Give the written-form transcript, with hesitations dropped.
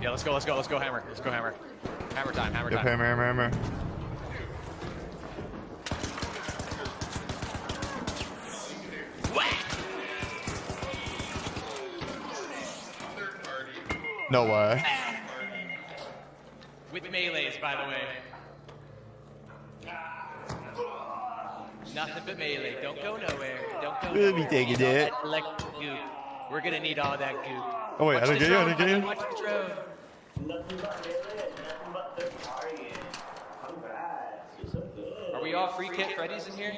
Yeah, let's go, let's go, let's go hammer. Let's go hammer. Hammer time, hammer Yep, time. hammer. No way. With melees, by the way. Nothing but melee. Don't go nowhere. Don't go We'll nowhere. be taking Need all it. that electric goop. We're gonna need all that goop. Oh wait, Watch I didn't the get you, I drone, didn't get you. Watch the drone. Nothing but melee, nothing but the target. Congrats, you're so good. Are we all free kit Freddy's in here?